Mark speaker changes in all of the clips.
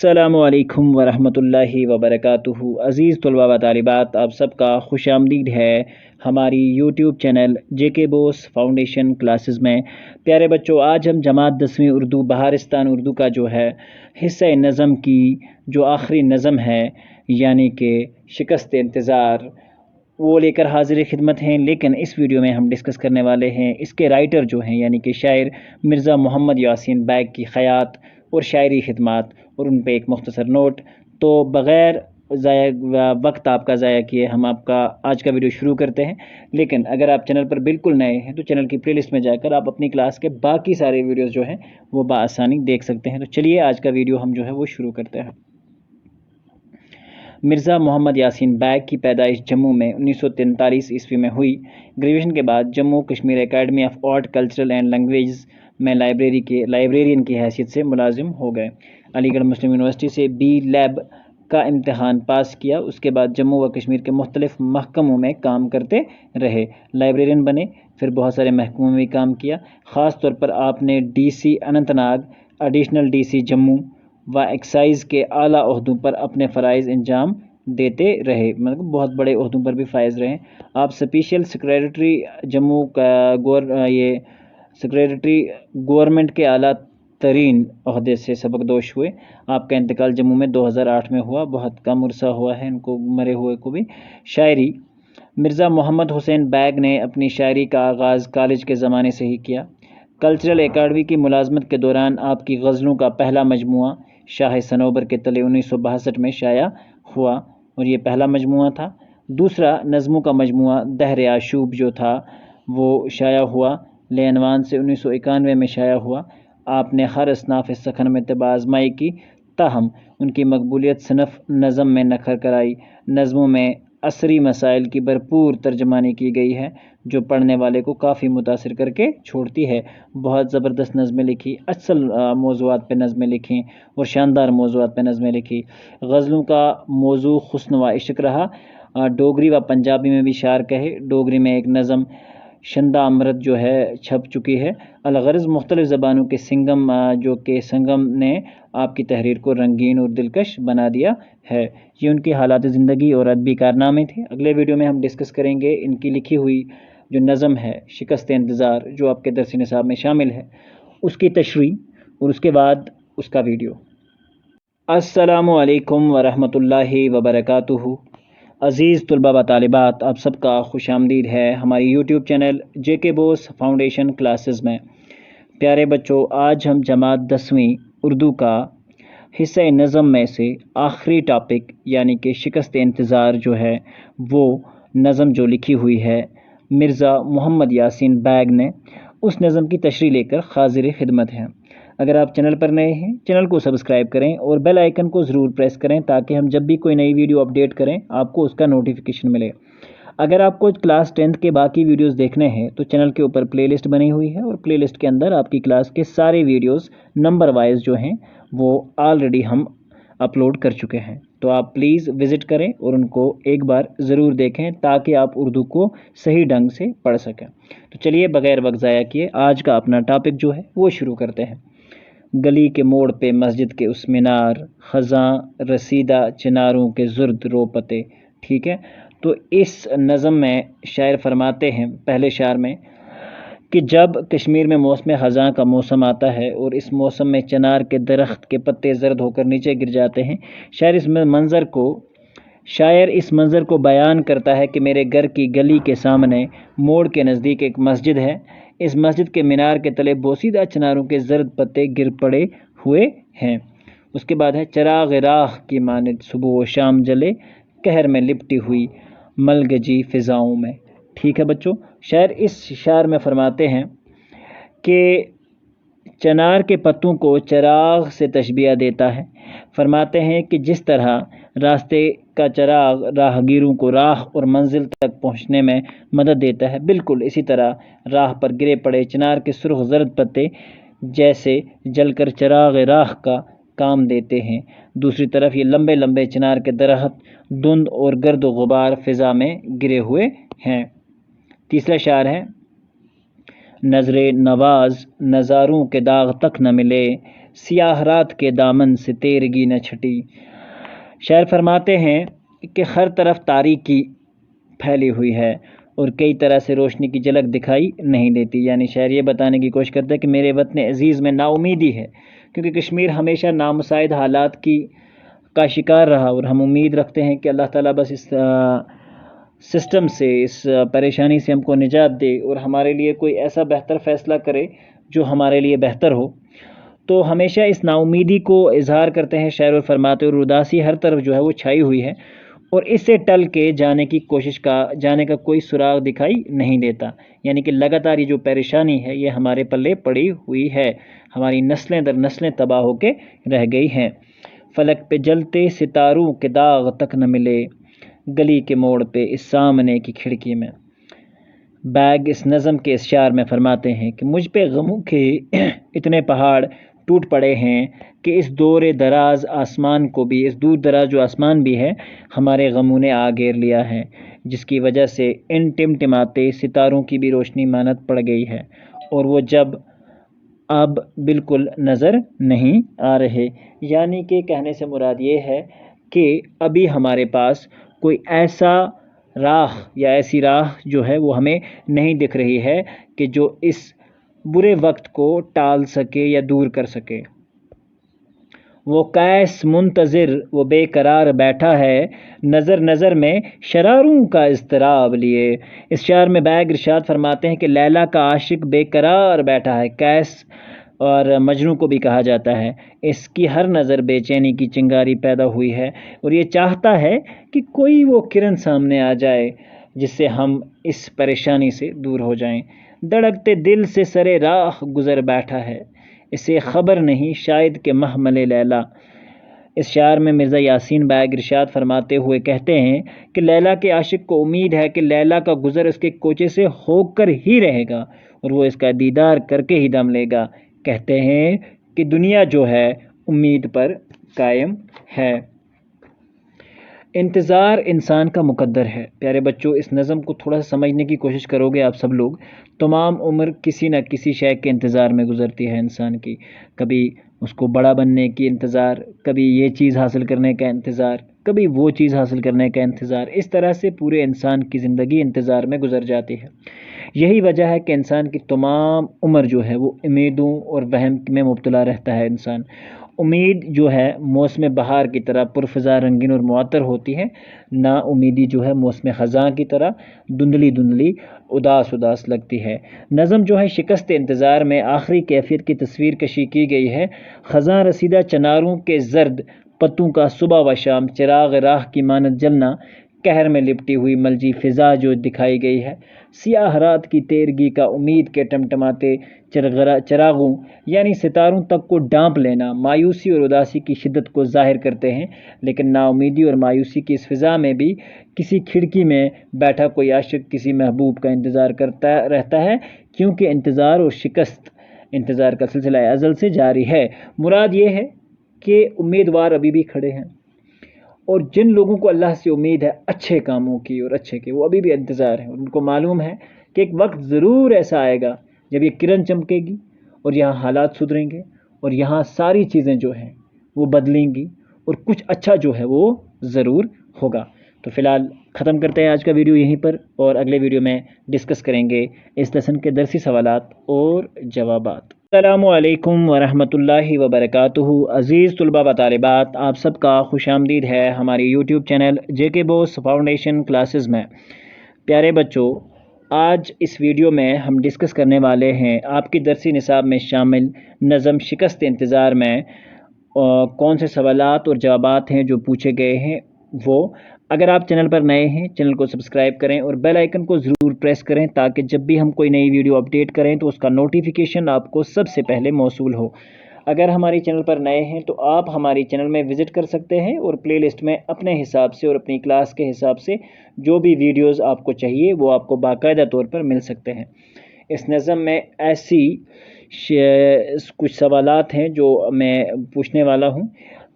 Speaker 1: अस्सलामुअलैकुम वरहमतुल्लाहि वबरकातुहू। अज़ीज़ तलबा व तालिबात, आप सबका खुश आमदीद है हमारी यूट्यूब चैनल जेके बोस फाउंडेशन क्लासेस में। प्यारे बच्चों, आज हम जमात 10वीं उर्दू बहारिस्तान उर्दू का जो है हिस्सा नज़म की जो आखिरी नज़म है यानी कि शिकस्त इंतज़ार वो लेकर हाजिर खिदमत हैं। लेकिन इस वीडियो में हम डिस्कस करने वाले हैं इसके राइटर जो हैं यानी कि शायर मिर्ज़ा मोहम्मद यासीन बैग की ख़यात और शायरी खिदमात और उन पे एक मुख्तसर नोट। तो बग़ैर वक्त आपका ज़ाया किए हम आपका आज का वीडियो शुरू करते हैं। लेकिन अगर आप चैनल पर बिल्कुल नए हैं तो चैनल की प्लेलिस्ट में जाकर आप अपनी क्लास के बाकी सारे वीडियोज़ जो हैं वो बआसानी देख सकते हैं। तो चलिए आज का वीडियो हम जो है वो शुरू करते हैं। मिर्ज़ा मोहम्मद यासीन बैग की पैदाइश जम्मू में 1943 ईस्वी में हुई। ग्रेजुएशन के बाद Jammu Kashmir academy of art cultural and language में लाइब्रेरियन की हैसियत से मुलाजिम हो गए। अलीगढ़ मुस्लिम यूनिवर्सिटी से बी लैब का इम्तहान पास किया। उसके बाद जम्मू व कश्मीर के मुख्तलिफ महकमों में काम करते रहे। लाइब्रेरियन बने, फिर बहुत सारे महकमों में भी काम किया। ख़ास तौर पर आपने DC Anantnag, additional DC Jammu व एक्साइज़ के आला ओहदों पर अपने फ़राइज़ अंजाम देते रहे, मतलब बहुत बड़े ओहदों पर भी फायज़ रहे। आप स्पेशल सेक्रेटरी जम्मू का सेक्रेटरी गवर्नमेंट के आला तरीन ओहदे से सबकदोश हुए। आपका इंतकाल जम्मू में 2008 में हुआ। बहुत कम अरसा हुआ है इनको मरे हुए को भी। शायरी मिर्ज़ा मोहम्मद हुसैन बैग ने अपनी शायरी का आगाज़ कॉलेज के ज़माने से ही किया। कल्चरल एकेडमी की मुलाजमत के दौरान आपकी गज़लों का पहला मजमुआ शाह सनोबर के तले 1962 में शाया हुआ और ये पहला मजमुआ था। दूसरा नज़मों का मजमुआ दहर आशूब जो था वो शाया हुआ, लेनवान से 1991 में शाया हुआ। आपने हर असनाफ़ सखन में तब आजमाई की, ताहम उनकी मकबूलियत सनफ़ नज़म में नखर कराई। नज़मों में असरी मसाइल की भरपूर तर्जमानी की गई है जो पढ़ने वाले को काफ़ी मुतासिर करके छोड़ती है। बहुत ज़बरदस्त नज़में लिखी, असल मौज़ूआत पे नज़में लिखी और शानदार मौज़ूआत पे नज़में लिखी। गज़लों का मौजू हुस्न व इश्क रहा। डोगरी व पंजाबी में भी शार कहे। डोगरी में एक नज़म शंदा अमृत जो है छप चुकी है। अलगर्ज़ मुख्तलिफ़ ज़बानों के सिंगम जो कि संगम ने आपकी तहरीर को रंगीन और दिलकश बना दिया है। ये उनकी हालात ज़िंदगी और अदबी कारनामे थे। अगले वीडियो में हम डिस्कस करेंगे इनकी लिखी हुई जो नज़म है शिकस्त इंतज़ार जो आपके दर्स निसाब में शामिल है उसकी तशरीह और उसके बाद उसका वीडियो। अस्सलामु अलैकुम वरहमतुल्लाहि वबरकातुहू। अज़ीज़ तलबा व तालिबात, आप सबका खुश आमदीद है हमारी यूट्यूब चैनल जेके बोस फाउंडेशन क्लासेस में। प्यारे बच्चों, आज हम जमात 10वीं उर्दू का हिस्सा नज़म में से आखिरी टॉपिक यानी कि शिकस्त इंतज़ार जो है वो नज़म जो लिखी हुई है मिर्ज़ा मोहम्मद यासीन बैग ने, उस नज़म की तशरीह लेकर हाजिर खिदमत हैं। अगर आप चैनल पर नए हैं चैनल को सब्सक्राइब करें और बेल आइकन को ज़रूर प्रेस करें ताकि हम जब भी कोई नई वीडियो अपडेट करें आपको उसका नोटिफिकेशन मिले। अगर आपको क्लास 10th के बाकी वीडियोस देखने हैं तो चैनल के ऊपर प्लेलिस्ट बनी हुई है और प्लेलिस्ट के अंदर आपकी क्लास के सारे वीडियोस नंबर वाइज जो हैं वो ऑलरेडी हम अपलोड कर चुके हैं। तो आप प्लीज़ विज़िट करें और उनको एक बार ज़रूर देखें ताकि आप उर्दू को सही ढंग से पढ़ सकें। तो चलिए बग़ैर वक्त ज़ाया किए आज का अपना टॉपिक जो है वो शुरू करते हैं। गली के मोड़ पे मस्जिद के उस मीनार, ख़ज़ां रसीदा चिनारों के ज़ुर्द रो पते। ठीक है, तो इस नज़म में शायर फरमाते हैं पहले शार में कि जब कश्मीर में मौसम ख़ज़ां का मौसम आता है और इस मौसम में चिनार के दरख्त के पत्ते ज़र्द होकर नीचे गिर जाते हैं, शायर इस मंज़र को बयान करता है कि मेरे घर की गली के सामने मोड़ के नज़दीक एक मस्जिद है। इस मस्जिद के मीनार के तले बोसीदा चिनारों के ज़र्द पत्ते गिर पड़े हुए हैं। उसके बाद है चराग़ राह की मानिद सुबह व शाम जले, कहर में लिपटी हुई मलगजी फ़िज़ाओं में। ठीक है बच्चों, शायर इस शार में फरमाते हैं कि चिनार के पत्तों को चराग से तशबीह देता है। फरमाते हैं कि जिस तरह रास्ते का चराग राहगीरों को राह और मंजिल तक पहुंचने में मदद देता है, बिल्कुल इसी तरह राह पर गिरे पड़े चिनार के सुर्ख ज़र्द पत्ते जैसे जलकर चराग राह का काम देते हैं। दूसरी तरफ ये लंबे लंबे चिनार के दरख्त धुंध और गर्द गुबार फ़िज़ा में गिरे हुए हैं। तीसरा शार है नज़रे नवाज नज़ारों के दाग तक न मिले, सियाह रात के दामन से तेरगी न छटी। शायर फरमाते हैं कि हर तरफ तारीकी फैली हुई है और कई तरह से रोशनी की झलक दिखाई नहीं देती। यानी शायर ये बताने की कोशिश करता है कि मेरे वतन अज़ीज़ में नाउमीदी है, क्योंकि कश्मीर हमेशा नामुसाइद हालात का शिकार रहा, और हम उम्मीद रखते हैं कि अल्लाह ताला बस इस सिस्टम से, इस परेशानी से हमको निजात दे और हमारे लिए कोई ऐसा बेहतर फ़ैसला करे जो हमारे लिए बेहतर हो। तो हमेशा इस नाउमीदी को इजहार करते हैं शायर और फरमाते, और उदासी हर तरफ जो है वो छाई हुई है और इससे टल के जाने का कोई सुराग दिखाई नहीं देता। यानी कि लगातार ये जो परेशानी है ये हमारे पल्ले पड़ी हुई है, हमारी नस्लें दर नस्लें तबाह होके रह गई हैं। फलक पे जलते सितारों के दाग तक न मिले, गली के मोड़ पे इस सामने की खिड़की में। बैग इस नज़म के इस शार में फरमाते हैं कि मुझ पे गमों के इतने पहाड़ टूट पड़े हैं कि इस दूर दराज आसमान को भी, इस दूर दराज जो आसमान भी है, हमारे गमों ने आ घेर लिया है, जिसकी वजह से इन टिमटिमाते सितारों की भी रोशनी मानत पड़ गई है और वो जब अब बिल्कुल नज़र नहीं आ रहे। यानी कि कहने से मुराद ये है कि अभी हमारे पास कोई ऐसा राह या ऐसी राह जो है वो हमें नहीं दिख रही है कि जो इस बुरे वक्त को टाल सके या दूर कर सके। वो कैस मुंतज़िर वो बेकरार बैठा है, नज़र नज़र में शरारों का इज़्तिराब लिए। इस शार में बैग इरशाद फरमाते हैं कि लैला का आशिक बेकरार बैठा है। कैस और मजनू को भी कहा जाता है। इसकी हर नज़र बेचैनी की चिंगारी पैदा हुई है और ये चाहता है कि कोई वो किरण सामने आ जाए जिससे हम इस परेशानी से दूर हो जाएं। धड़कते दिल से सरे राह गुज़र बैठा है, इसे ख़बर नहीं शायद के महमले लैला। इस शार में मिर्ज़ा यासीन बैग इरशाद फरमाते हुए कहते हैं कि लैला के आशिक को उम्मीद है कि लैला का गुज़र उसके कोचे से होकर ही रहेगा और वो इसका दीदार करके ही दम लेगा। कहते हैं कि दुनिया जो है उम्मीद पर कायम है। इंतज़ार इंसान का मुकद्दर है। प्यारे बच्चों, इस नज़म को थोड़ा सा समझने की कोशिश करोगे आप सब लोग, तमाम उम्र किसी न किसी शय के इंतज़ार में गुज़रती है इंसान की। कभी उसको बड़ा बनने की इंतज़ार, कभी ये चीज़ हासिल करने का इंतज़ार, कभी वो चीज़ हासिल करने का इंतज़ार। इस तरह से पूरे इंसान की ज़िंदगी इंतज़ार में गुज़र जाती है। यही वजह है कि इंसान की तमाम उम्र जो है वो उम्मीदों और वहम में मुब्तला रहता है। इंसान उम्मीद जो है मौसम बहार की तरह पुरफ़ज़ा, रंगीन और मुअत्तर होती है, ना उम्मीदी जो है मौसम ख़ज़ां की तरह धुंधली धुंधली उदास उदास लगती है। नज़म जो है शिकस्त इंतज़ार में आखिरी कैफियत की तस्वीर कशी की गई है। ख़ज़ां रसीदा चनारों के ज़र्द पत्तों का सुबह व शाम चिराग राह की मानत जलना, कहर में लिपटी हुई मलजी फ़िज़ा जो दिखाई गई है। सियाह रात की तेरगी का उम्मीद के टमटमाते चरागों यानी सितारों तक को डांप लेना मायूसी और उदासी की शिद्दत को ज़ाहिर करते हैं। लेकिन नाउमीदी और मायूसी की इस फ़िज़ा में भी किसी खिड़की में बैठा कोई आशिक किसी महबूब का इंतज़ार करता रहता है, क्योंकि इंतज़ार और शिकस्त इंतज़ार का सिलसिला अज़ल से जारी है। मुराद ये है कि उम्मीदवार अभी भी खड़े हैं और जिन लोगों को अल्लाह से उम्मीद है अच्छे कामों की और अच्छे के, वो अभी भी इंतज़ार है। उनको मालूम है कि एक वक्त ज़रूर ऐसा आएगा जब ये किरण चमकेगी और यहाँ हालात सुधरेंगे और यहाँ सारी चीज़ें जो हैं वो बदलेंगी और कुछ अच्छा जो है वो ज़रूर होगा। तो फ़िलहाल ख़त्म करते हैं आज का वीडियो यहीं पर, और अगले वीडियो में डिस्कस करेंगे इस लेसन के दरसी सवालात और जवाबात। अस्सलामु अलैकुम वरहमतुल्लाहि वबरकातुहू। अज़ीज़ तुलबा व तालिबात, आप सबका खुशामदीद है हमारी YouTube channel JK Bose foundation classes में। प्यारे बच्चों, आज इस वीडियो में हम डिस्कस करने वाले हैं आपकी दरसी निसाब में शामिल नज़म शिकस्त इंतज़ार में कौन से सवालात और जवाबात हैं जो पूछे गए हैं वो। अगर आप चैनल पर नए हैं, चैनल को सब्सक्राइब करें और बेल आइकन को ज़रूर प्रेस करें ताकि जब भी हम कोई नई वीडियो अपडेट करें तो उसका नोटिफिकेशन आपको सबसे पहले मौसूल हो। अगर हमारे चैनल पर नए हैं तो आप हमारी चैनल में विज़िट कर सकते हैं और प्लेलिस्ट में अपने हिसाब से और अपनी क्लास के हिसाब से जो भी वीडियोज़ आपको चाहिए वो आपको बाकायदा तौर पर मिल सकते हैं। इस नज़म में ऐसी कुछ सवालात हैं जो मैं पूछने वाला हूँ।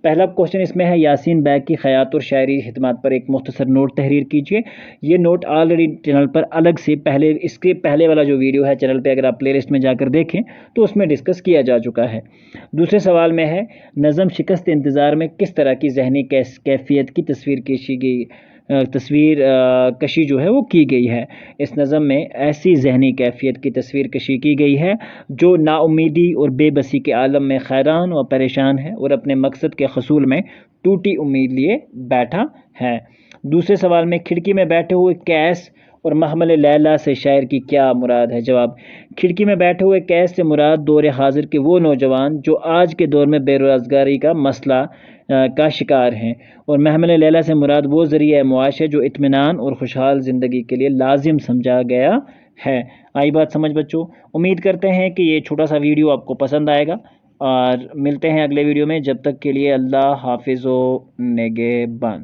Speaker 1: پہلا کوشچن اس میں ہے یاسین بیگ کی خیات اور شاعری خدمات پر ایک مختصر نوٹ تحریر کیجیے۔ یہ نوٹ آلریڈی چینل پر الگ سے اس کے پہلے والا جو ویڈیو ہے چینل پہ اگر آپ پلے لسٹ میں جا کر دیکھیں تو اس میں ڈسکس کیا جا چکا ہے۔ دوسرے سوال میں ہے نظم شکست انتظار میں کس طرح کی ذہنی کیفیت کی تصویر کشی جو ہے وہ کی گئی ہے۔ اس نظم میں ایسی ذہنی کیفیت کی تصویر کشی کی گئی ہے جو نا امیدی اور بے بسی کے عالم میں حیران و پریشان ہے اور اپنے مقصد کے حصول میں ٹوٹی امید لیے بیٹھا ہے۔ دوسرے سوال میں کھڑکی میں بیٹھے ہوئے قیس اور محمل لیلا سے شاعر کی کیا مراد ہے؟ جواب، کھڑکی میں بیٹھے ہوئے قیس سے مراد دور حاضر کے وہ نوجوان جو آج کے دور میں بے روزگاری کا مسئلہ کا شکار ہیں، اور محمل لیلا سے مراد وہ ذریعہ معاش ہے جو اطمینان اور خوشحال زندگی کے لیے لازم سمجھا گیا ہے۔ آئی بات سمجھ بچوں؟ امید کرتے ہیں کہ یہ چھوٹا سا ویڈیو آپ کو پسند آئے گا، اور ملتے ہیں اگلے ویڈیو میں۔ جب تک کے لیے اللہ حافظ و نگہبان۔